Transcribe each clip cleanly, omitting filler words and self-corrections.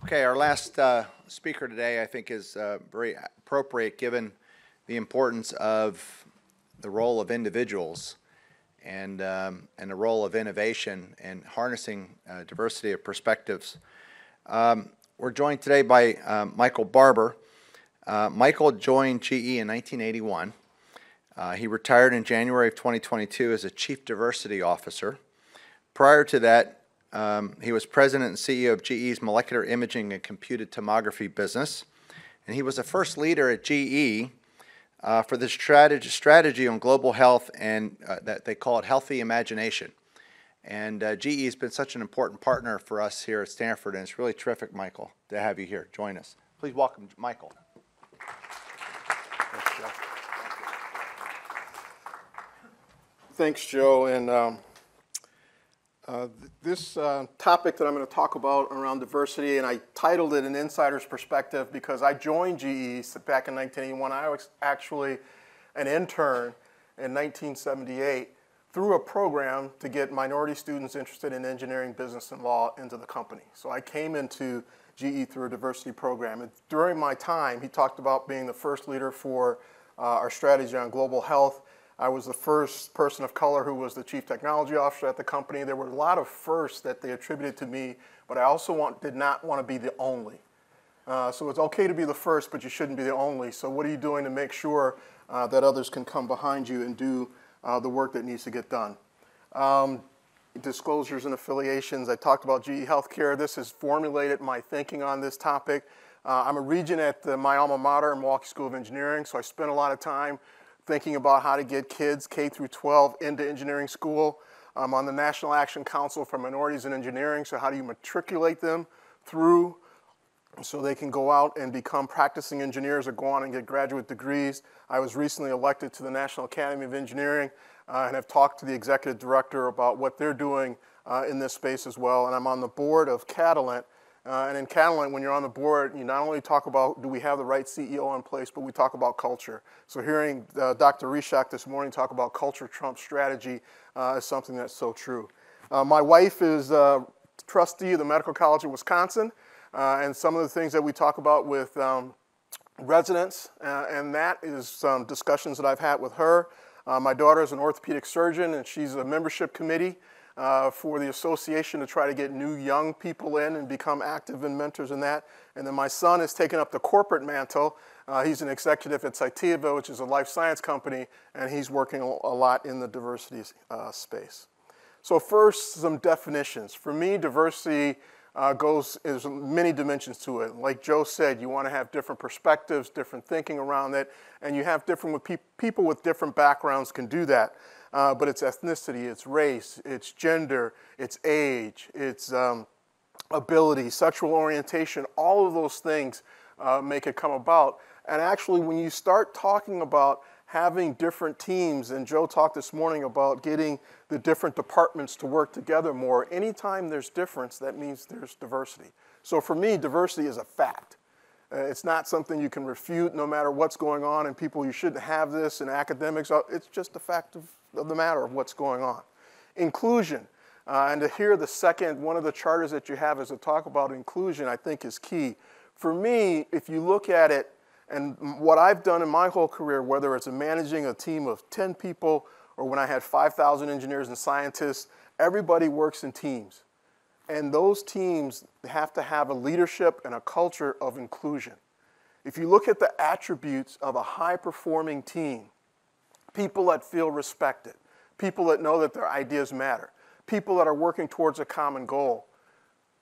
Okay, our last speaker today, I think, is very appropriate given the importance of the role of individuals and the role of innovation and harnessing diversity of perspectives. We're joined today by Michael Barber. Michael joined GE in 1981. He retired in January of 2022 as a Chief Diversity Officer. Prior to that, he was president and CEO of GE's molecular imaging and computed tomography business, and he was the first leader at GE for the strategy on global health and that they call it healthy imagination. And GE has been such an important partner for us here at Stanford, and it's really terrific, Michael, to have you here. Join us. Please welcome Michael. Thanks, Joe. And this topic that I'm going to talk about around diversity, and I titled it An Insider's Perspective because I joined GE back in 1981. I was actually an intern in 1978 through a program to get minority students interested in engineering, business, and law into the company. So I came into GE through a diversity program. And during my time, he talked about being the first leader for our strategy on global health. I was the first person of color who was the chief technology officer at the company. There were a lot of firsts that they attributed to me, but I also did not want to be the only. So it's okay to be the first, but you shouldn't be the only. So what are you doing to make sure that others can come behind you and do the work that needs to get done? Disclosures and affiliations. I talked about GE Healthcare. This has formulated my thinking on this topic. I'm a regent at my alma mater, Milwaukee School of Engineering, so I spent a lot of time thinking about how to get kids K through 12 into engineering school. I'm on the National Action Council for Minorities in Engineering, so how do you matriculate them through so they can go out and become practicing engineers or go on and get graduate degrees. I was recently elected to the National Academy of Engineering and have talked to the executive director about what they're doing in this space as well. And I'm on the board of Catalent. And in Catalent, when you're on the board, you not only talk about do we have the right CEO in place, but we talk about culture. So hearing Dr. Rishak this morning talk about culture trumps strategy is something that's so true. My wife is a trustee of the Medical College of Wisconsin, and some of the things that we talk about with residents, and that is some discussions that I've had with her. My daughter is an orthopedic surgeon, and she's a membership committee for the association to try to get new young people in and become active and mentors in that. And then my son has taken up the corporate mantle. He's an executive at Cytiva, which is a life science company, and he's working a lot in the diversity space. So first, some definitions. For me, diversity there's many dimensions to it. Like Joe said, you want to have different perspectives, different thinking around it, and you have different people with different backgrounds can do that. But it's ethnicity, it's race, it's gender, it's age, it's ability, sexual orientation, all of those things make it come about. And actually, when you start talking about having different teams, and Joe talked this morning about getting the different departments to work together more, anytime there's difference, that means there's diversity. So for me, diversity is a fact. It's not something you can refute no matter what's going on, and people, you shouldn't have this, and academics, it's just a fact of the matter of what's going on. Inclusion, and to hear the second, one of the charters that you have is to talk about inclusion, I think is key. For me, if you look at it, and what I've done in my whole career, whether it's managing a team of 10 people or when I had 5,000 engineers and scientists, everybody works in teams. And those teams have to have a leadership and a culture of inclusion. If you look at the attributes of a high-performing team, people that feel respected, people that know that their ideas matter, people that are working towards a common goal,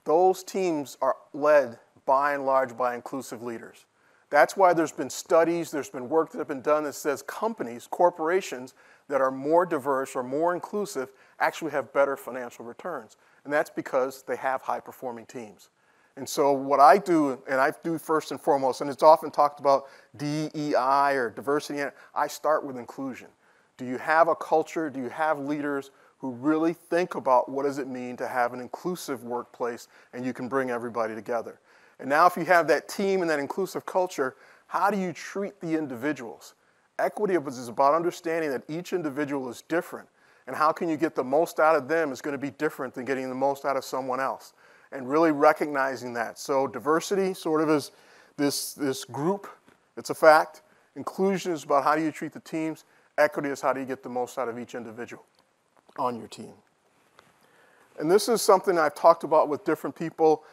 those teams are led by and large by inclusive leaders. That's why there's been studies, there's been work that have been done that says companies, corporations that are more diverse or more inclusive actually have better financial returns. And that's because they have high-performing teams. And so what I do, and I do first and foremost, and it's often talked about DEI or diversity, I start with inclusion. Do you have a culture? Do you have leaders who really think about what does it mean to have an inclusive workplace and you can bring everybody together? And now if you have that team and that inclusive culture, how do you treat the individuals? Equity is about understanding that each individual is different, and how can you get the most out of them is going to be different than getting the most out of someone else. and really recognizing that. So diversity sort of is this group, it's a fact. Inclusion is about how do you treat the teams. Equity is how do you get the most out of each individual on your team. And this is something I've talked about with different people.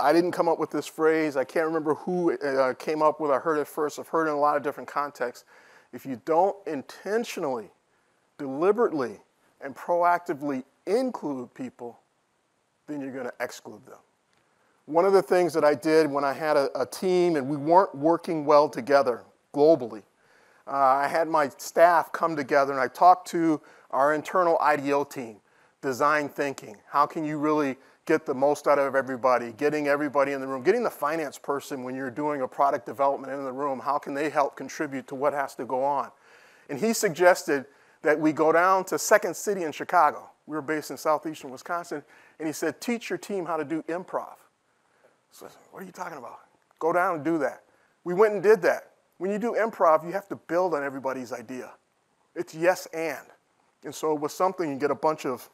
I didn't come up with this phrase. I can't remember who came up with it. I heard it first. I've heard it in a lot of different contexts. If you don't intentionally, deliberately, and proactively include people, then you're going to exclude them. One of the things that I did when I had a team and we weren't working well together globally, I had my staff come together and I talked to our internal IDEO team, design thinking. How can you really get the most out of everybody, getting everybody in the room, getting the finance person when you're doing a product development in the room, how can they help contribute to what has to go on? And he suggested that we go down to Second City in Chicago. We were based in southeastern Wisconsin, and he said, teach your team how to do improv. So I said, what are you talking about? Go down and do that. We went and did that. When you do improv, you have to build on everybody's idea. It's yes and. And so it was something you get a bunch of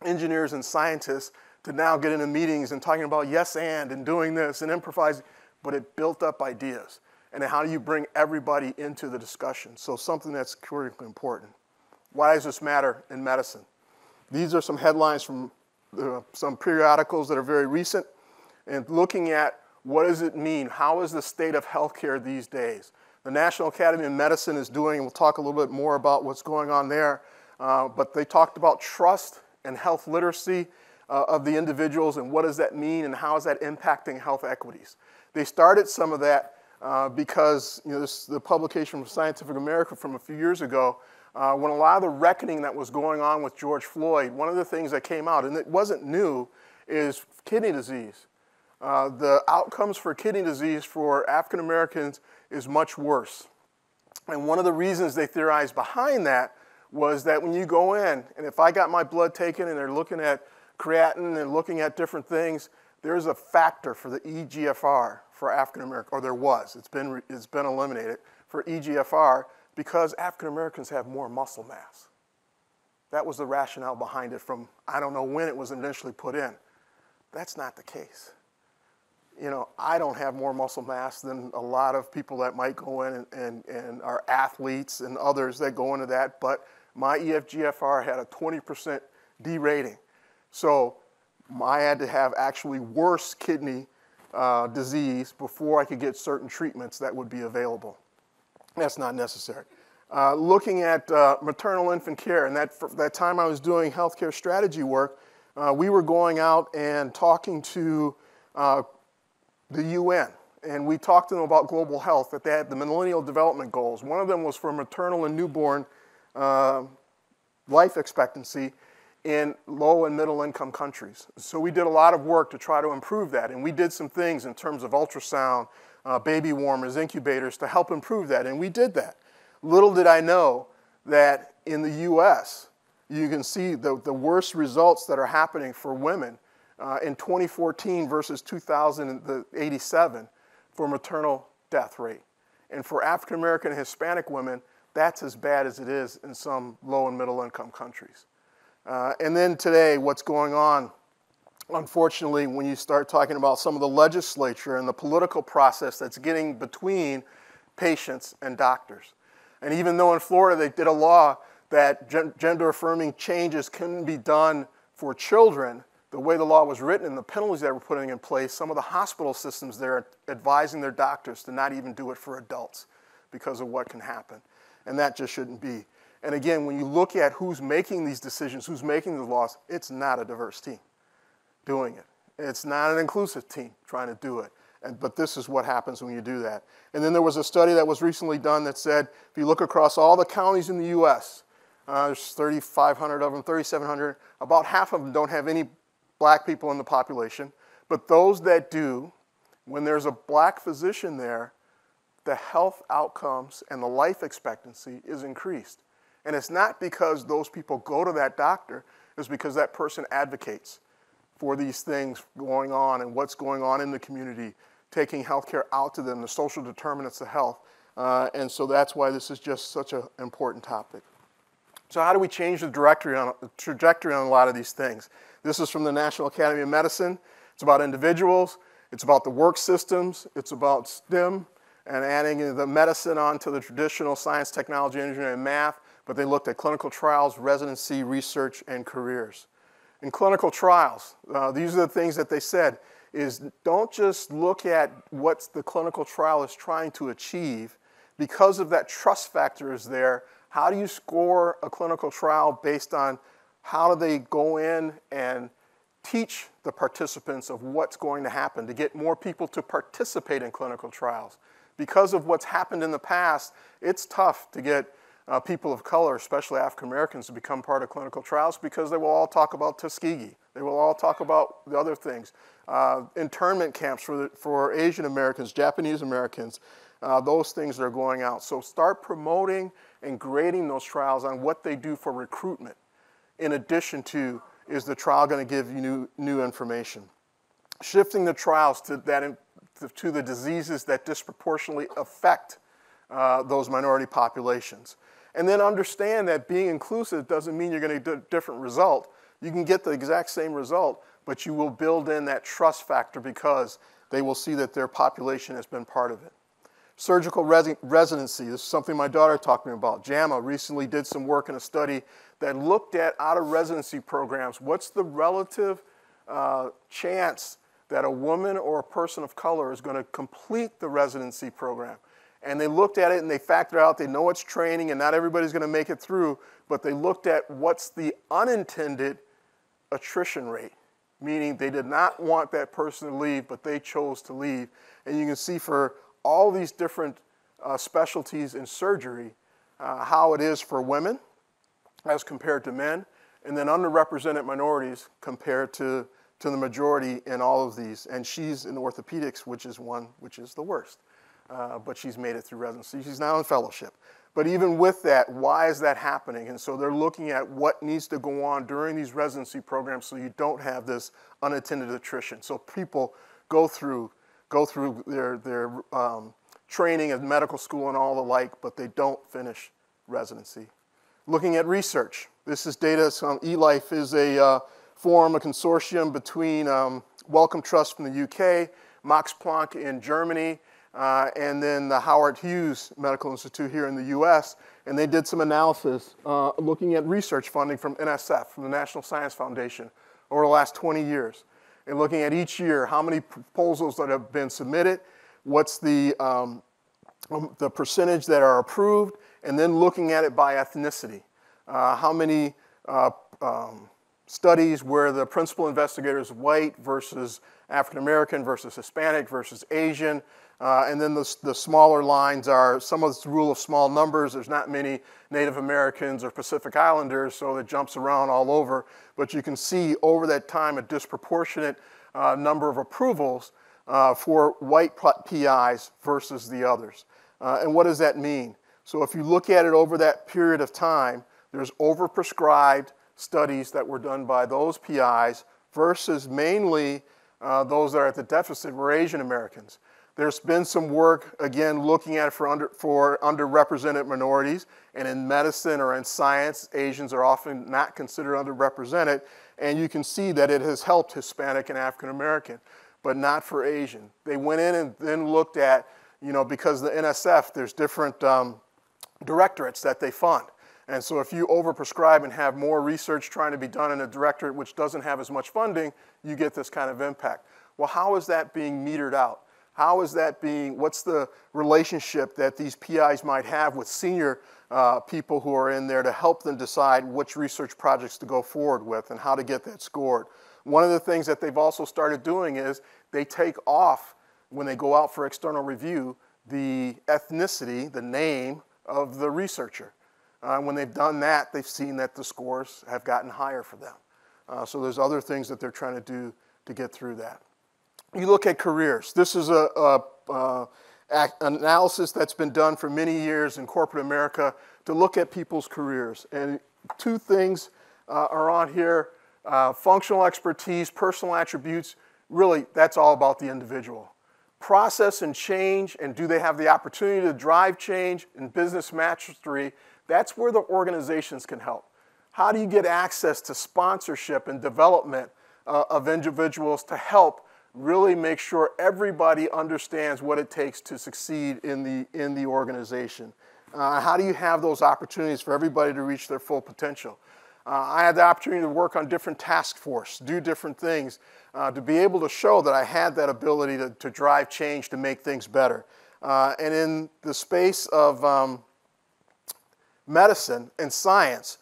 engineers and scientists to now get into meetings and talking about yes and doing this and improvising, but it built up ideas. And then how do you bring everybody into the discussion? So something that's critically important. Why does this matter in medicine? These are some headlines from some periodicals that are very recent, and looking at what does it mean? How is the state of healthcare these days? The National Academy of Medicine is doing, and we'll talk a little bit more about what's going on there, but they talked about trust and health literacy of the individuals and what does that mean and how is that impacting health equities. They started some of that because the publication from Scientific American from a few years ago, when a lot of the reckoning that was going on with George Floyd, one of the things that came out, and it wasn't new, is kidney disease. The outcomes for kidney disease for African Americans is much worse. And one of the reasons they theorized behind that was that when you go in, and if I got my blood taken and they're looking at creatinine and looking at different things, there's a factor for the EGFR for African Americans, or there was. It's been eliminated for EGFR because African Americans have more muscle mass. That was the rationale behind it from, I don't know when it was initially put in. That's not the case. I don't have more muscle mass than a lot of people that might go in and are athletes and others that go into that, but my EGFR had a 20% derating. So I had to have actually worse kidney disease before I could get certain treatments that would be available. That's not necessary. Looking at maternal infant care, and that time I was doing healthcare strategy work, we were going out and talking to the UN, and we talked to them about global health, that they had the Millennial Development Goals. One of them was for maternal and newborn life expectancy in low and middle income countries. So we did a lot of work to try to improve that, and we did some things in terms of ultrasound, baby warmers, incubators to help improve that, and we did that. Little did I know that in the US, you can see the worst results that are happening for women in 2014 versus 2087 for maternal death rate. And for African American and Hispanic women, that's as bad as it is in some low and middle income countries. And then today, what's going on, unfortunately, when you start talking about some of the legislature and the political process that's getting between patients and doctors. And even though in Florida they did a law that gender-affirming changes couldn't be done for children, the way the law was written and the penalties that were putting in place, some of the hospital systems there are advising their doctors to not even do it for adults because of what can happen. And that just shouldn't be. And again, when you look at who's making these decisions, who's making the laws, it's not a diverse team doing it. It's not an inclusive team trying to do it. But this is what happens when you do that. And then there was a study that was recently done that said, if you look across all the counties in the US, there's 3,500 of them, 3,700, about half of them don't have any black people in the population. But those that do, when there's a black physician there, the health outcomes and the life expectancy is increased. And it's not because those people go to that doctor, it's because that person advocates for these things going on and what's going on in the community, taking healthcare out to them, the social determinants of health. And so that's why this is just such an important topic. So how do we change the trajectory on a lot of these things? This is from the National Academy of Medicine. It's about individuals, it's about the work systems, it's about STEM, and adding the medicine onto the traditional science, technology, engineering, and math, but they looked at clinical trials, residency, research, and careers. In clinical trials, these are the things that they said, is don't just look at what the clinical trial is trying to achieve. Because of that trust factor is there, how do you score a clinical trial based on how do they go in and teach the participants of what's going to happen to get more people to participate in clinical trials? Because of what's happened in the past, it's tough to get people of color, especially African Americans, to become part of clinical trials because they will all talk about Tuskegee. They will all talk about the other things. Internment camps for Asian Americans, Japanese Americans, those things are going out. So start promoting and grading those trials on what they do for recruitment. In addition to, is the trial going to give you new information? Shifting the trials to the diseases that disproportionately affect those minority populations. And then understand that being inclusive doesn't mean you're going to get a different result. You can get the exact same result, but you will build in that trust factor because they will see that their population has been part of it. Surgical residency, this is something my daughter talked to me about. JAMA recently did some work in a study that looked at out-of-residency programs. What's the relative chance that a woman or a person of color is going to complete the residency program? And they looked at it and they factored out, they know it's training and not everybody's going to make it through, but they looked at what's the unintended attrition rate, meaning they did not want that person to leave, but they chose to leave. And you can see for all these different specialties in surgery, how it is for women as compared to men, and then underrepresented minorities compared to the majority in all of these. And she's in orthopedics, which is the worst. But she's made it through residency. She's now in fellowship. But even with that, why is that happening? And so they're looking at what needs to go on during these residency programs so you don't have this unattended attrition. So people go through their training in medical school and all the like, but they don't finish residency. Looking at research. This is data. So eLife is a forum, a consortium between Wellcome Trust from the UK, Max Planck in Germany, and then the Howard Hughes Medical Institute here in the US, and they did some analysis looking at research funding from NSF, from the National Science Foundation, over the last 20 years. And looking at each year, how many proposals that have been submitted, what's the percentage that are approved, and then looking at it by ethnicity. How many studies where the principal investigator is white versus African American versus Hispanic versus Asian. And then the smaller lines are some of the rule of small numbers. There's not many Native Americans or Pacific Islanders, so it jumps around all over. But you can see over that time a disproportionate number of approvals for white PIs versus the others. And what does that mean? So if you look at it over that period of time, there's overprescribed studies that were done by those PIs versus mainly those that are at the deficit were Asian Americans. There's been some work, again, looking at it for underrepresented minorities, and in medicine or in science, Asians are often not considered underrepresented, and you can see that it has helped Hispanic and African American, but not for Asian. They went in and then looked at, because the NSF, there's different directorates that they fund. And so if you overprescribe and have more research trying to be done in a directorate which doesn't have as much funding, you get this kind of impact. Well, how is that being metered out? How is that what's the relationship that these PIs might have with senior people who are in there to help them decide which research projects to go forward with and how to get that scored? One of the things that they've also started doing is they take off, when they go out for external review, the ethnicity, the name of the researcher. When they've done that, they've seen that the scores have gotten higher for them. So there's other things that they're trying to do to get through that. You look at careers. This is an analysis that's been done for many years in corporate America to look at people's careers. And two things are on here. Functional expertise, personal attributes, really that's all about the individual. Process and change, and do they have the opportunity to drive change and business mastery, that's where the organizations can help. How do you get access to sponsorship and development of individuals to help really make sure everybody understands what it takes to succeed in the organization. How do you have those opportunities for everybody to reach their full potential? I had the opportunity to work on different task forces, do different things, to be able to show that I had that ability to drive change, to make things better. And in the space of medicine and science,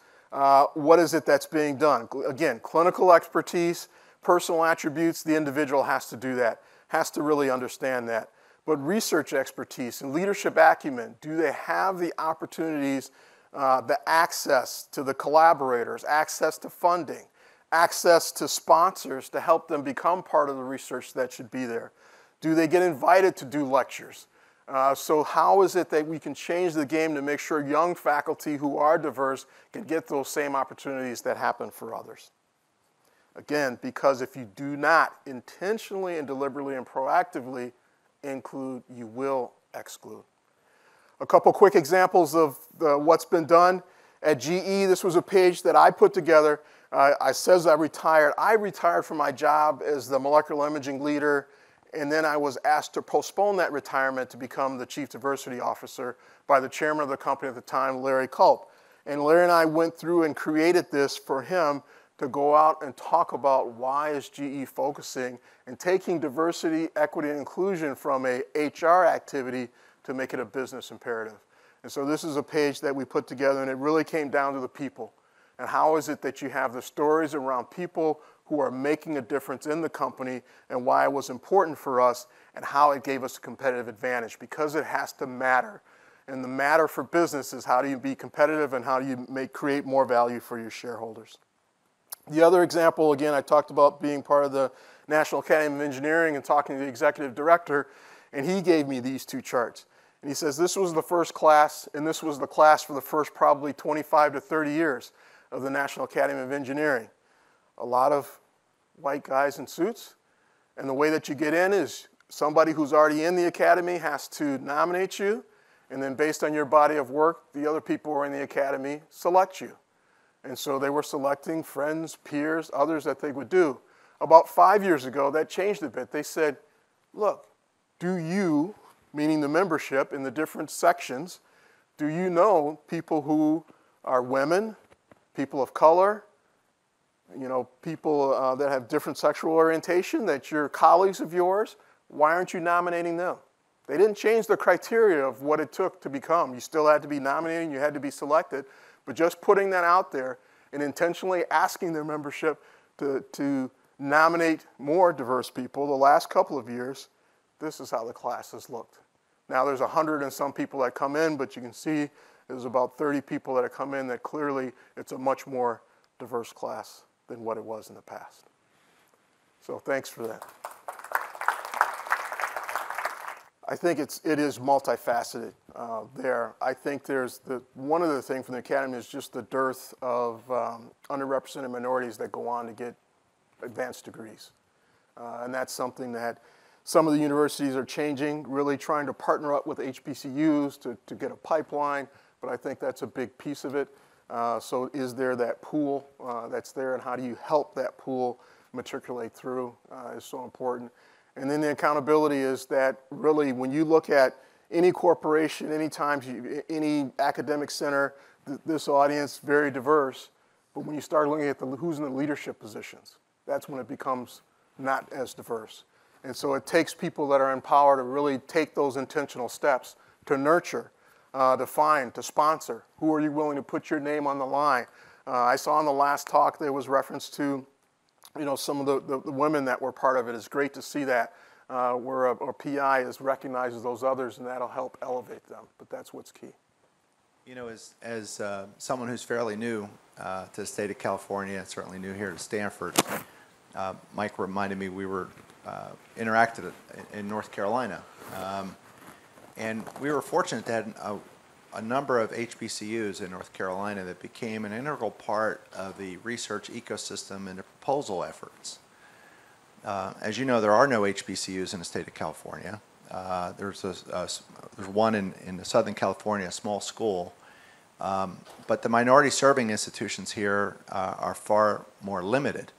what is it that's being done? Again, clinical expertise, personal attributes, the individual has to do that, has to really understand that. But research expertise and leadership acumen, do they have the opportunities, the access to the collaborators, access to funding, access to sponsors to help them become part of the research that should be there? Do they get invited to do lectures? So how is it that we can change the game to make sure young faculty who are diverse can get those same opportunities that happen for others? Again, because if you do not intentionally and deliberately and proactively include, you will exclude. A couple quick examples of what's been done. At GE, this was a page that I put together. I says I retired. I retired from my job as the molecular imaging leader, and then I was asked to postpone that retirement to become the Chief Diversity Officer by the chairman of the company at the time, Larry Culp. And Larry and I went through and created this for him to go out and talk about why is GE focusing and taking diversity, equity, and inclusion from a HR activity to make it a business imperative. And so this is a page that we put together, and it really came down to the people. And how is it that you have the stories around people who are making a difference in the company and why it was important for us and how it gave us a competitive advantage, because it has to matter. And the matter for business is how do you be competitive and how do you create more value for your shareholders. The other example, again, I talked about being part of the National Academy of Engineering and talking to the executive director, and he gave me these two charts. And he says this was the first class, and this was the class for the first probably 25 to 30 years of the National Academy of Engineering. A lot of white guys in suits, and the way that you get in is somebody who's already in the academy has to nominate you, and then based on your body of work, the other people who are in the academy select you. And so they were selecting friends, peers, others that they would do. About 5 years ago, that changed a bit. They said, look, do you, meaning the membership in the different sections, do you know people who are women, people of color, people that have different sexual orientation, that you're colleagues of yours? Why aren't you nominating them? They didn't change the criteria of what it took to become. You still had to be nominated and you had to be selected. But just putting that out there and intentionally asking their membership to nominate more diverse people the last couple of years, this is how the class has looked. Now there's 100 and some people that come in, but you can see there's about 30 people that have come in that clearly it's a much more diverse class than what it was in the past. So thanks for that. I think it is multifaceted there. I think there's one other thing from the academy is just the dearth of underrepresented minorities that go on to get advanced degrees. And that's something that some of the universities are changing, really trying to partner up with HBCUs to get a pipeline, but I think that's a big piece of it. So is there that pool that's there, and how do you help that pool matriculate through is so important. And then the accountability is that really when you look at any corporation, any academic center, this audience, very diverse, but when you start looking at who's in the leadership positions, that's when it becomes not as diverse. And so it takes people that are in power to really take those intentional steps to nurture, to find, to sponsor. Who are you willing to put your name on the line? I saw in the last talk there was reference to some of the women that were part of it. It's great to see that where a PI recognizes those others, and that'll help elevate them. But that's what's key. As someone who's fairly new to the state of California, certainly new here to Stanford, Mike reminded me we were interacted in North Carolina. And we were fortunate to have a number of HBCUs in North Carolina that became an integral part of the research ecosystem and the proposal efforts. As you know, there are no HBCUs in the state of California. There's one in the Southern California, a small school. But the minority serving institutions here are far more limited.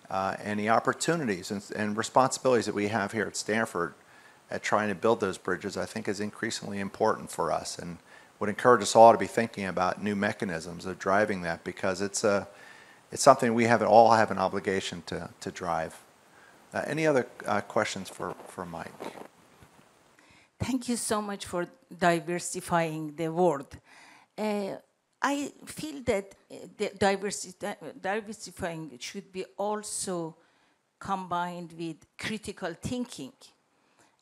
and the opportunities and responsibilities that we have here at Stanford at trying to build those bridges, I think is increasingly important for us, and would encourage us all to be thinking about new mechanisms of driving that, because it's something we all have an obligation to drive. Any other questions for Mike? Thank you so much for diversifying the word. I feel that the diversifying should be also combined with critical thinking.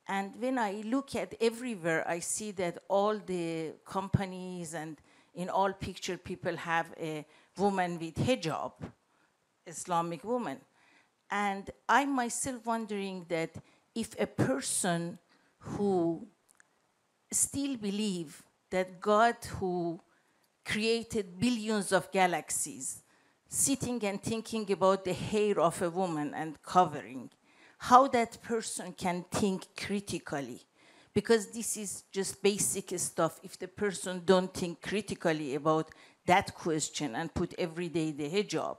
And when I look at everywhere, I see that all the companies and in all picture people have a woman with hijab, Islamic woman. And I myself wondering that if a person who still believe that God who created billions of galaxies, sitting and thinking about the hair of a woman and covering, how that person can think critically. Because this is just basic stuff. If the person don't think critically about that question and put every day the hijab,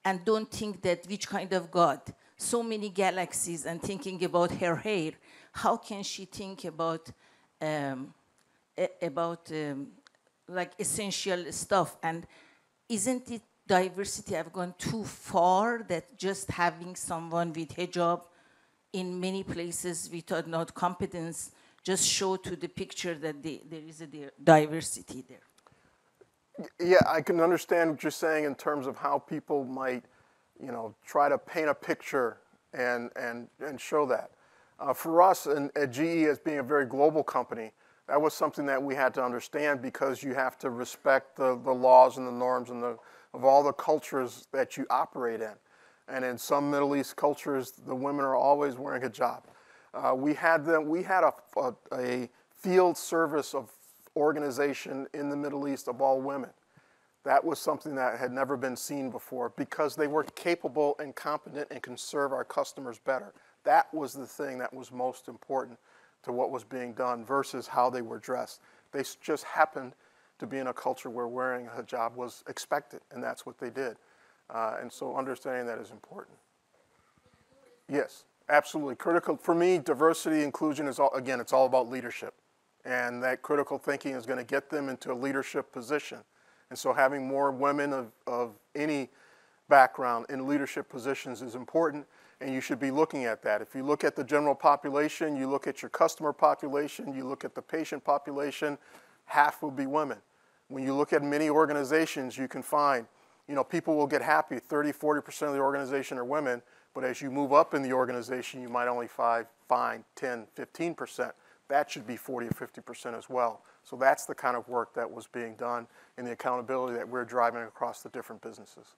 and don't think that which kind of God, so many galaxies and thinking about her hair, how can she think about like essential stuff? And isn't it diversity have gone too far that just having someone with hijab in many places without not competence just show to the picture that there is a diversity there? Yeah, I can understand what you're saying in terms of how people might, try to paint a picture and show that. For us at GE, as being a very global company, that was something that we had to understand, because you have to respect the laws and the norms and of all the cultures that you operate in. And in some Middle East cultures, the women are always wearing a hijab. We had a field service of organization in the Middle East of all women. That was something that had never been seen before, because they were capable and competent and can serve our customers better. That was the thing that was most important to what was being done versus how they were dressed. They just happened to be in a culture where wearing a hijab was expected, and that's what they did. And so understanding that is important. Yes, absolutely. Critical, for me, diversity, inclusion is, again, it's all about leadership. And that critical thinking is going to get them into a leadership position. And so having more women of any background in leadership positions is important, and you should be looking at that. If you look at the general population, you look at your customer population, you look at the patient population, half will be women. When you look at many organizations, you can find, people will get happy, 30, 40% of the organization are women, but as you move up in the organization, you might only find 10, 15%. That should be 40 or 50% as well. So that's the kind of work that was being done and the accountability that we're driving across the different businesses.